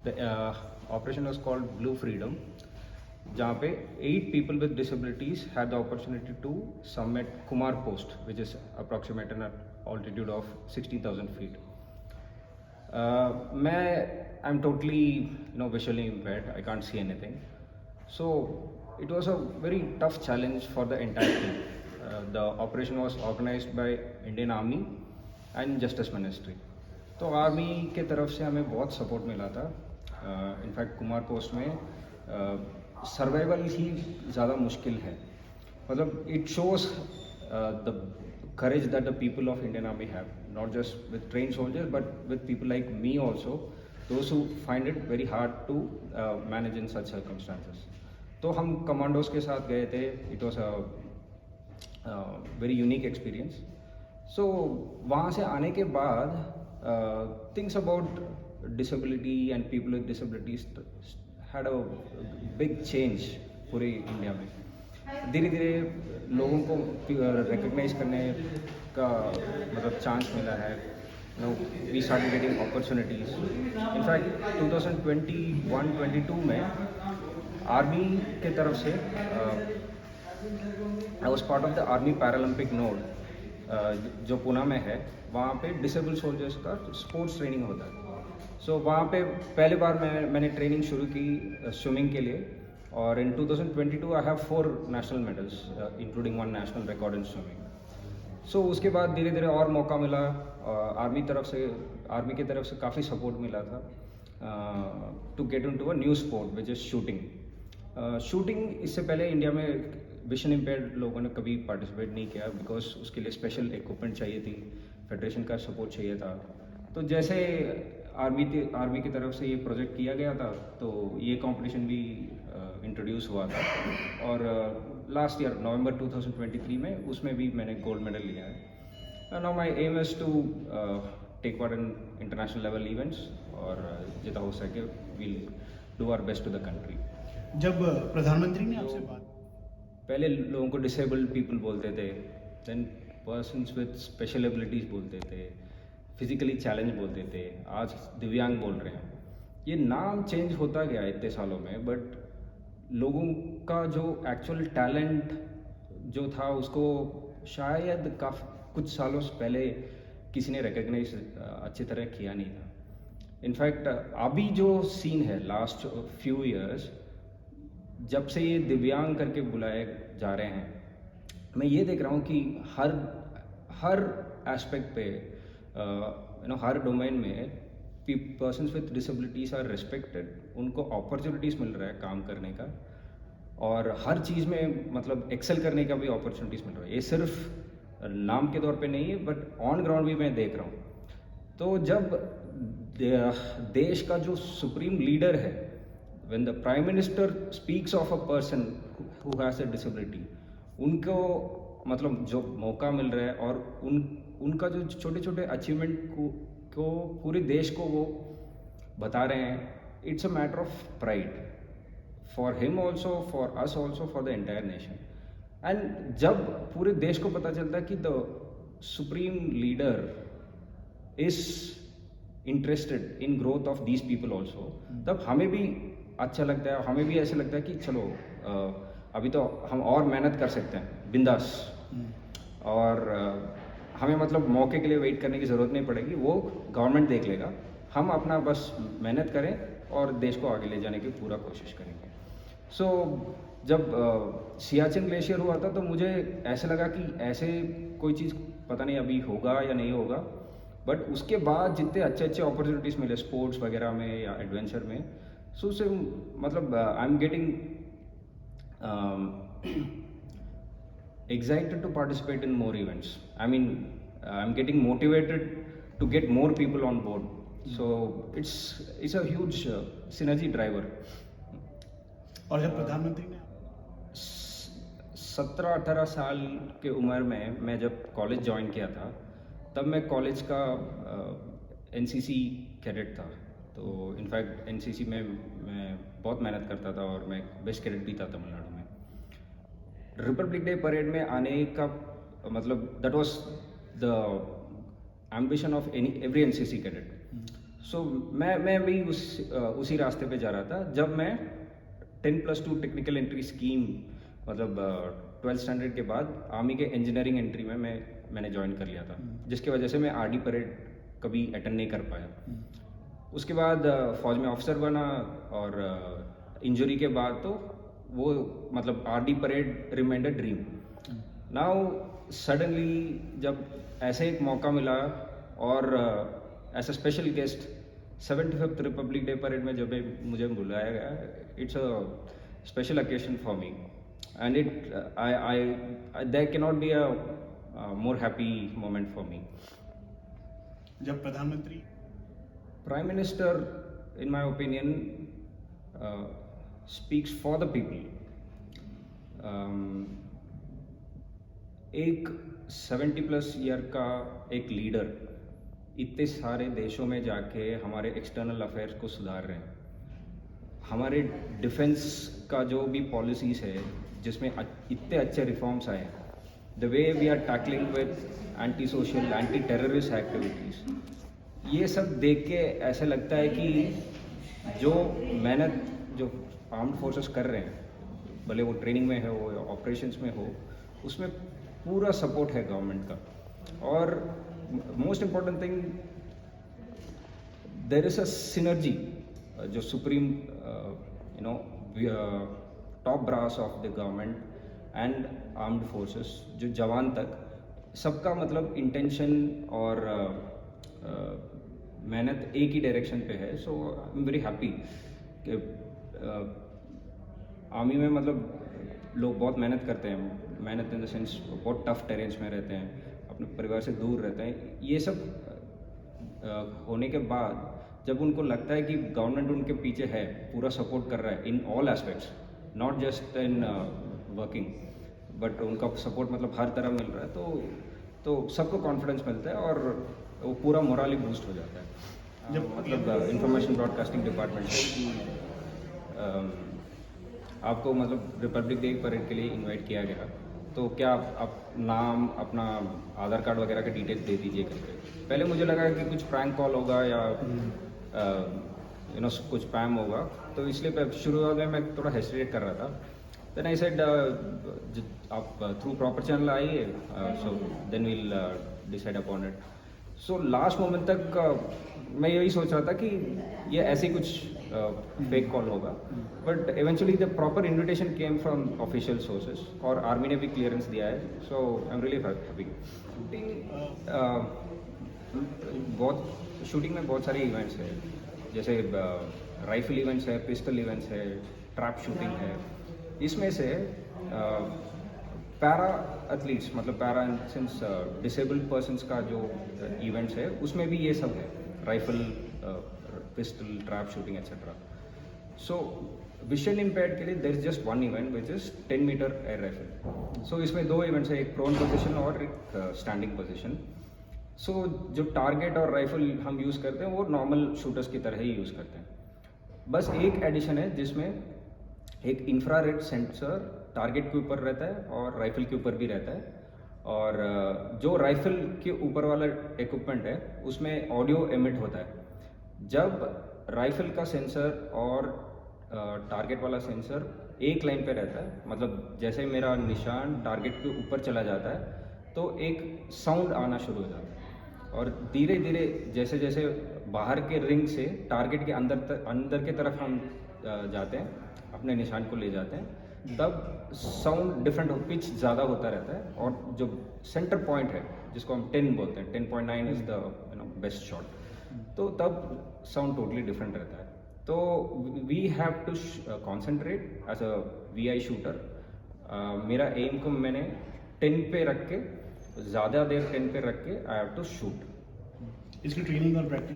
The operation was called Blue Freedom, जहाँ पे 8 people with disabilities had the opportunity to summit Kumar Post, which is approximate an altitude of 16,000 feet. I'm totally visually impaired. I can't see anything. So it was a very tough challenge for the entire team. The operation was organized by Indian Army and Justice Ministry. तो army के तरफ से हमें बहुत support मिला था. In fact Kumar post में survival ही ज़्यादा मुश्किल है. मतलब it shows the courage that the people of Indian Army have, not just with trained soldiers but with people like me also, those who find it very hard to manage in such circumstances. तो हम commandos के साथ गए थे. It was a very unique experience. So वहाँ से आने के बाद things about disability and people with disabilities had a big change पूरे इंडिया में. धीरे धीरे लोगों को रिकग्नाइज करने का मतलब चांस मिला है. We started getting opportunities. In fact 2021-22 में आर्मी के तरफ से I was part of the army paralympic node जो पुणे में है. वहाँ पे डिसेबल सोल्जर्स का स्पोर्ट्स ट्रेनिंग होता है. सो वहाँ पे पहली बार मैंने ट्रेनिंग शुरू की स्विमिंग के लिए. और in 2022 I have 4 national medals including 1 national record in swimming. So उसके बाद धीरे धीरे और मौका मिला. आर्मी की तरफ से काफ़ी सपोर्ट मिला था to get into a new sport which is shooting. Shooting इससे पहले इंडिया में विजन इम्पेयर्ड लोगों ने कभी पार्टिसिपेट नहीं किया बिकॉज उसके लिए स्पेशल इक्विपमेंट चाहिए थी, फेडरेशन का सपोर्ट चाहिए था. तो जैसे आर्मी की तरफ से ये प्रोजेक्ट किया गया था तो ये कंपटीशन भी इंट्रोड्यूस हुआ था. और लास्ट ईयर नवंबर 2023 में उसमें भी मैंने गोल्ड मेडल लिया है. Now my aim is to take part in international level events और जितना हो सके we'll do our best to the country. जब प्रधानमंत्री ने आपसे बात, पहले लोगों को डिसेबल्ड पीपल बोलते थे, then persons with special abilities बोलते थे, फिजिकली चैलेंज बोलते थे, आज दिव्यांग बोल रहे हैं. ये नाम चेंज होता गया इतने सालों में, बट लोगों का जो एक्चुअल टैलेंट जो था उसको शायद कुछ सालों से पहले किसी ने रिकग्नाइज अच्छी तरह किया नहीं था. इनफैक्ट अभी जो सीन है लास्ट फ्यू इयर्स जब से ये दिव्यांग करके बुलाए जा रहे हैं, मैं ये देख रहा हूँ कि हर एस्पेक्ट पे हर डोमेन में persons with disabilities are respected. उनको अपॉर्चुनिटीज़ मिल रहा है काम करने का और हर चीज़ में मतलब एक्सेल करने का भी अपॉर्चुनिटीज़ मिल रहा है. ये सिर्फ नाम के तौर पे नहीं है बट ऑन ग्राउंड भी मैं देख रहा हूँ. तो जब देश का जो सुप्रीम लीडर है, when the prime minister speaks of a person who has a disability, उनको मतलब जो मौका मिल रहा है और उनका जो छोटे छोटे अचीवमेंट को पूरे देश को वो बता रहे हैं, it's a matter of pride for him also, for us also, for the entire nation. And जब पूरे देश को पता चलता है कि the supreme leader is interested in growth of these people also, तब हमें भी अच्छा लगता है. हमें भी ऐसे लगता है कि चलो अभी तो हम और मेहनत कर सकते हैं बिंदास. और हमें मतलब मौके के लिए वेट करने की ज़रूरत नहीं पड़ेगी. वो गवर्नमेंट देख लेगा. हम अपना बस मेहनत करें और देश को आगे ले जाने की पूरा कोशिश करेंगे. सो जब सियाचिन ग्लेशियर हुआ था तो मुझे ऐसे लगा कि ऐसे कोई चीज़ पता नहीं अभी होगा या नहीं होगा. बट उसके बाद जितने अच्छे अच्छे अपॉर्चुनिटीज़ मिले स्पोर्ट्स वगैरह में या एडवेंचर में, सो उससे मतलब I am getting excited to participate in more events. I mean, I'm getting motivated to get more people on board. So it's a huge synergy driver. और जब प्रधानमंत्री ने 17-18 साल के उम्र में मैं जब कॉलेज ज्वाइन किया था, तब मैं कॉलेज का एनसीसी कैडेट था. तो इनफैक्ट एनसीसी में मैं बहुत मेहनत करता था और मैं बेस्ट कैडेट भी था तमिलनाडु में. रिपब्लिक डे परेड में आने का मतलब that was the ambition of every NCC cadet. So मैं भी उसी रास्ते पे जा रहा था जब मैं 10+2 टेक्निकल एंट्री स्कीम मतलब 12th स्टैंडर्ड के बाद आर्मी के इंजीनियरिंग एंट्री में मैंने ज्वाइन कर लिया था, जिसकी वजह से मैं आरडी परेड कभी अटेंड नहीं कर पाया। उसके बाद फौज में ऑफिसर बना और इंजरी के बाद तो वो मतलब RD parade remained a dream. Now suddenly जब ऐसे एक मौका मिला और as a special guest 75th republic day parade में जब मुझे बुलाया गया, it's a special occasion for me and it I there can not be a more happy moment for me. जब प्रधानमंत्री Prime Minister, in my opinion, speaks for the people. एक 70+ year का एक लीडर इतने सारे देशों में जाके हमारे एक्सटर्नल अफेयर्स को सुधार रहे हैं। हमारे डिफेंस का जो भी पॉलिसीज़ है जिसमें इतने अच्छे रिफॉर्म्स आए हैं, the way we are tackling with anti social anti terrorist activities, ये सब देख के ऐसा लगता है कि जो मेहनत जो आर्म्ड फोर्सेस कर रहे हैं, भले वो ट्रेनिंग में हो या ऑपरेशंस में हो, उसमें पूरा सपोर्ट है गवर्नमेंट का। और most important thing, there is a synergy जो supreme top brass of the government and armed forces, जो जवान तक सबका मतलब इंटेंशन और मेहनत एक ही डायरेक्शन पे है। So I am very happy कि आर्मी में मतलब लोग बहुत मेहनत करते हैं, मेहनत इन द सेंस बहुत टफ टेरेंस में रहते हैं, अपने परिवार से दूर रहते हैं। ये सब होने के बाद जब उनको लगता है कि गवर्नमेंट उनके पीछे है, पूरा सपोर्ट कर रहा है in all aspects, not just in working, but उनका सपोर्ट मतलब हर तरह मिल रहा है, तो सबको कॉन्फिडेंस मिलता है और वो पूरा मोरली बूस्ट हो जाता है। जब मतलब इंफॉर्मेशन ब्रॉडकास्टिंग डिपार्टमेंट से कि आपको मतलब रिपब्लिक डे परेड के लिए इनवाइट किया गया, तो क्या आप नाम, अपना आधार कार्ड वगैरह के डिटेल्स दे दीजिए करके। पहले मुझे लगा कि कुछ प्रैंक कॉल होगा या कुछ स्पैम होगा, तो इसलिए शुरुआत में मैं थोड़ा हेसिटेट कर रहा था। देन आई सेड आप थ्रू प्रॉपर चैनल आइए, so then we'll decide upon it. So last moment तक मैं यही सोच रहा था कि ये ऐसे कुछ फेक कॉल होगा, but eventually the proper invitation came from official sources और आर्मी ने भी क्लियरेंस दिया है। So I am really happy. Shooting में बहुत सारे इवेंट्स हैं, जैसे राइफल इवेंट्स है, पिस्टल इवेंट्स है, ट्रैप शूटिंग है। इसमें से पैरा एथलीट्स मतलब पैरा सिंस डिसेबल्ड पर्सनस का जो इवेंट्स है उसमें भी ये सब है, rifle, pistol, trap shooting etcetera. So visual impaired के लिए there is just one event which is 10 metre air rifle. So इसमें दो इवेंट्स है, एक प्रोन पोजिशन और एक स्टैंडिंग पोजिशन। सो जो टारगेट और राइफल हम यूज़ करते हैं वो नॉर्मल शूटर्स की तरह ही यूज़ करते हैं। बस एक एडिशन है जिसमें एक इंफ्रारेड सेंसर टारगेट के ऊपर रहता है और राइफल के ऊपर भी रहता है, और जो राइफल के ऊपर वाला इक्विपमेंट है उसमें ऑडियो एमिट होता है। जब राइफल का सेंसर और टारगेट वाला सेंसर एक लाइन पे रहता है, मतलब जैसे मेरा निशान टारगेट के ऊपर चला जाता है तो एक साउंड आना शुरू हो जाता है, और धीरे धीरे जैसे जैसे बाहर के रिंग से टारगेट के अंदर की तरफ हम जाते हैं, अपने निशान को ले जाते हैं, तब साउंड डिफरेंट पिच ज़्यादा होता रहता है, और जो सेंटर पॉइंट है जिसको हम 10 बोलते हैं, 10.9 इज़ द बेस्ट शॉट, तो तब साउंड टोटली डिफरेंट रहता है। तो we have to concentrate as a VI shooter. मेरा एम को मैंने 10 पे रख के, ज़्यादा देर 10 पे रख के आई हैव टू शूट। इसकी ट्रेनिंग और प्रैक्टिस